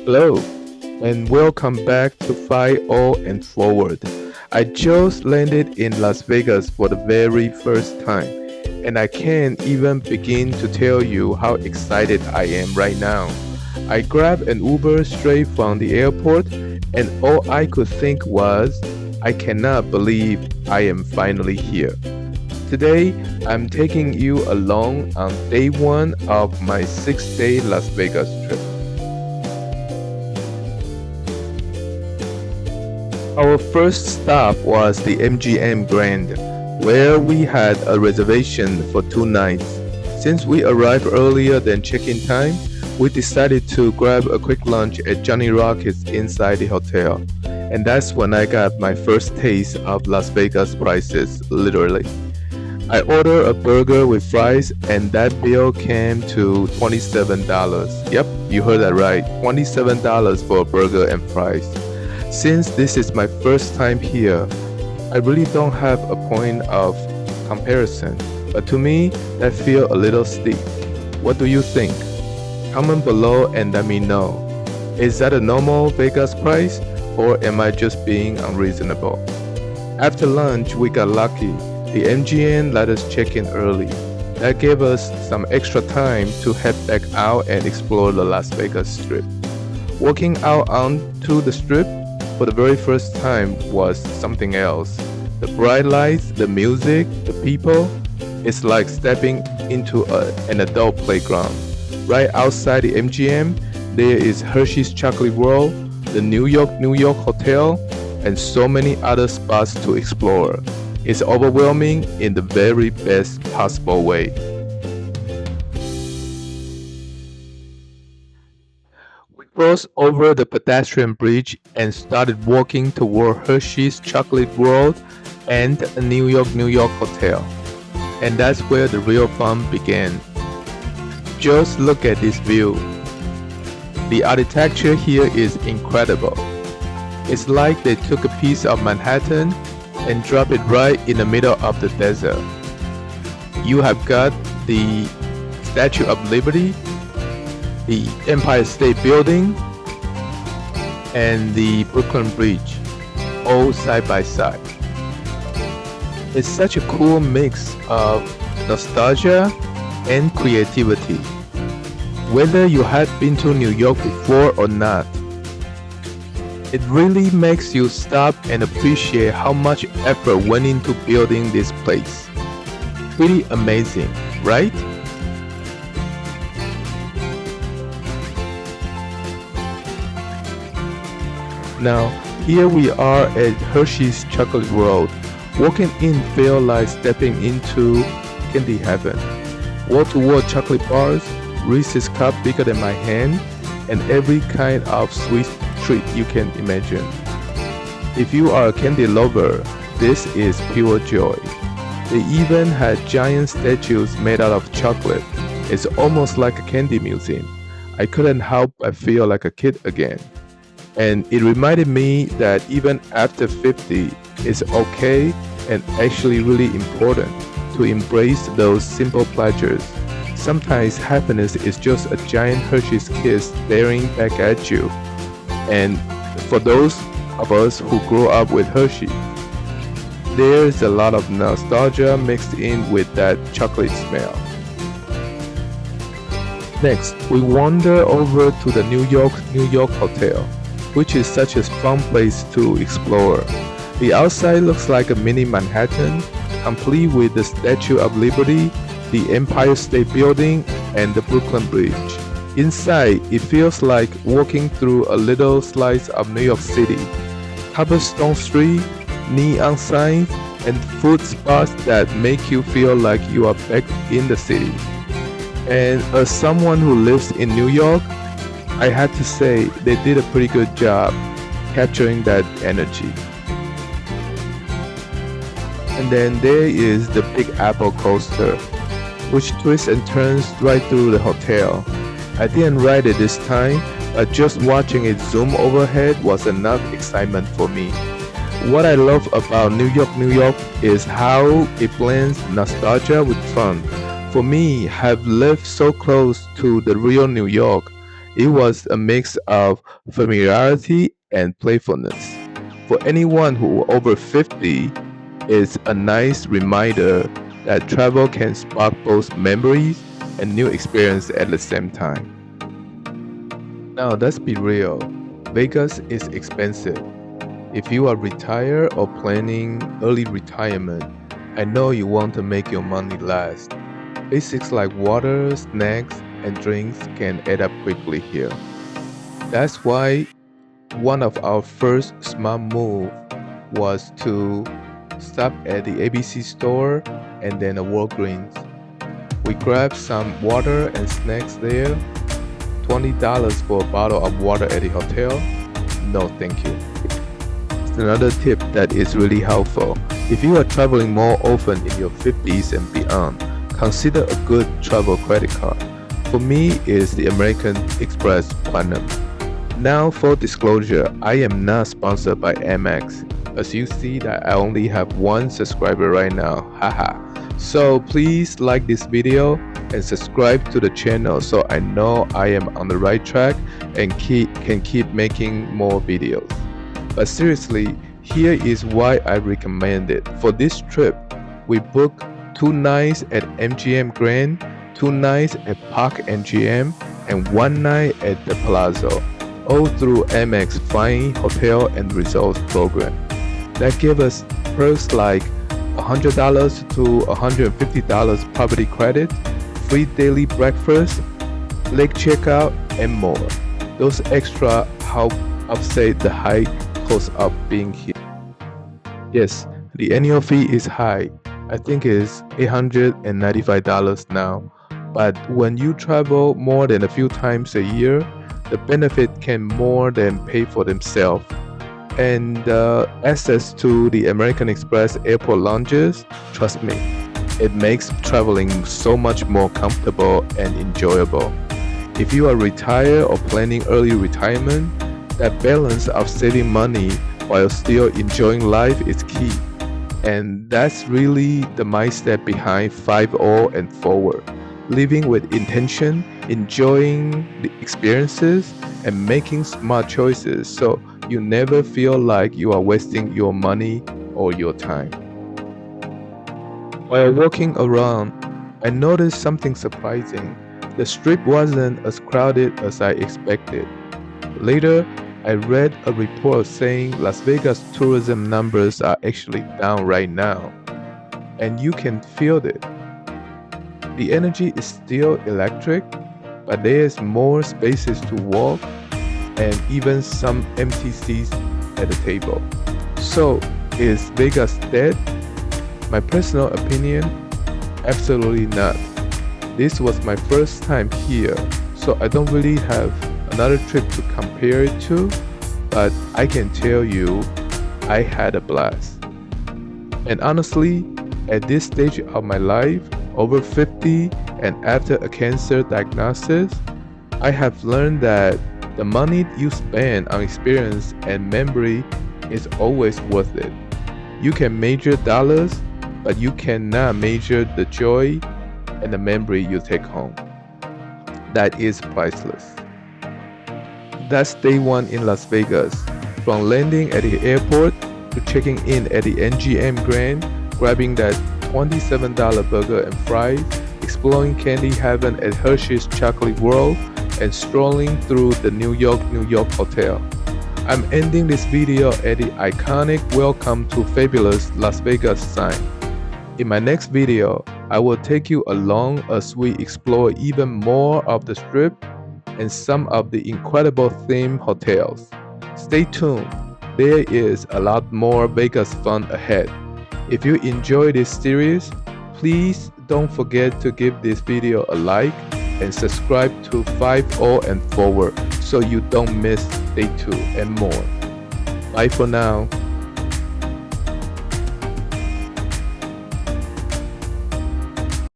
Hello, and welcome back to Fight All and Forward. I just landed in Las Vegas for the very first time, and I can't even begin to tell you how excited I am right now. I grabbed an Uber straight from the airport, and all I could think was, I cannot believe I am finally here. Today, I'm taking you along on day one of my 6-day Las Vegas trip. Our first stop was the MGM Grand, where we had a reservation for 2 nights. Since we arrived earlier than check-in time, we decided to grab a quick lunch at Johnny Rockets inside the hotel. And that's when I got my first taste of Las Vegas prices, literally. I ordered a burger with fries, and that bill came to $27. Yep, you heard that right, $27 for a burger and fries. Since this is my first time here, I really don't have a point of comparison, but to me, that feels a little steep. What do you think? Comment below and let me know. Is that a normal Vegas price, or am I just being unreasonable? After lunch, we got lucky. The MGM let us check in early. That gave us some extra time to head back out and explore the Las Vegas Strip. Walking out onto the Strip for the very first time was something else. The bright lights, the music, the people, it's like stepping into an adult playground. Right outside the MGM, there is Hershey's Chocolate World, the New York Hotel, and so many other spots to explore. It's overwhelming in the very best possible way. We crossed over the pedestrian bridge and started walking toward Hershey's Chocolate World and a New York Hotel. And that's where the real fun began. Just look at this view. The architecture here is incredible. It's like they took a piece of Manhattan and dropped it right in the middle of the desert. You have got the Statue of Liberty, the Empire State Building, and the Brooklyn Bridge, all side by side. It's such a cool mix of nostalgia and creativity. Whether you had been to New York before or not, it really makes you stop and appreciate how much effort went into building this place. Pretty amazing, right? Now, here we are at Hershey's Chocolate World. Walking in felt like stepping into candy heaven. Wall-to-wall chocolate bars, Reese's cup bigger than my hand, and every kind of sweet treat you can imagine. If you are a candy lover, this is pure joy. They even had giant statues made out of chocolate. It's almost like a candy museum. I couldn't help but feel like a kid again. And it reminded me that even after 50, it's okay and actually really important to embrace those simple pleasures. Sometimes happiness is just a giant Hershey's kiss staring back at you. And for those of us who grew up with Hershey, there's a lot of nostalgia mixed in with that chocolate smell. Next, we wander over to the New York Hotel, which is such a fun place to explore. The outside looks like a mini Manhattan, complete with the Statue of Liberty, the Empire State Building, and the Brooklyn Bridge. Inside, it feels like walking through a little slice of New York City. Cobblestone street, neon signs, and food spots that make you feel like you are back in the city. And as someone who lives in New York, I had to say they did a pretty good job capturing that energy. And then there is the Big Apple coaster, which twists and turns right through the hotel. I didn't ride it this time, but just watching it zoom overhead was enough excitement for me. What I love about New York is how it blends nostalgia with fun. For me, have lived so close to the real New York, It was a mix of familiarity and playfulness. For anyone who over 50, it's a nice reminder that travel can spark both memories and new experience at the same time. Now let's be real. Vegas is expensive. If you are retired or planning early retirement, I know you want to make your money last. Basics like water, snacks, and drinks can add up quickly here. That's why one of our first smart move was to stop at the ABC store and then a Walgreens. We grabbed some water and snacks there. $20 for a bottle of water at the hotel? No, thank you. Another tip that is really helpful. If you are traveling more often in your 50s and beyond, consider a good travel credit card. For me, it's the American Express Platinum. Now, full disclosure, I am not sponsored by Amex. As you see that I only have one subscriber right now, haha. So please like this video and subscribe to the channel so I know I am on the right track and can keep making more videos. But seriously, here is why I recommend it. For this trip, we booked 2 nights at MGM Grand, 2 nights at Park MGM, and 1 night at the Palazzo, all through Amex Flying Hotel and Resorts program. That gave us perks like $100 to $150 property credit, free daily breakfast, lake checkout, and more. Those extra help offset the high cost of being here. Yes, the annual fee is high. I think it's $895 now. But when you travel more than a few times a year, the benefit can more than pay for themselves. And access to the American Express airport lounges, trust me, it makes traveling so much more comfortable and enjoyable. If you are retired or planning early retirement, that balance of saving money while still enjoying life is key. And that's really the mindset behind 5-0 and forward. Living with intention, enjoying the experiences, and making smart choices so you never feel like you are wasting your money or your time. While walking around, I noticed something surprising. The strip wasn't as crowded as I expected. Later, I read a report saying Las Vegas tourism numbers are actually down right now, and you can feel it. The energy is still electric, but there's more spaces to walk and even some empty seats at the table. So, is Vegas dead? My personal opinion, absolutely not. This was my first time here, so I don't really have another trip to compare it to, but I can tell you I had a blast. And honestly, at this stage of my life, over 50 and after a cancer diagnosis, I have learned that the money you spend on experience and memory is always worth it. You can measure dollars, but you cannot measure the joy and the memory you take home. That is priceless. That's day one in Las Vegas. From landing at the airport to checking in at the MGM Grand, grabbing that $27 burger and fries, exploring candy heaven at Hershey's Chocolate World, and strolling through the New York Hotel. I'm ending this video at the iconic Welcome to Fabulous Las Vegas sign. In my next video, I will take you along as we explore even more of the strip and some of the incredible themed hotels. Stay tuned, there is a lot more Vegas fun ahead. If you enjoy this series, please don't forget to give this video a like and subscribe to 5-0 and forward so you don't miss day 2 and more. Bye for now.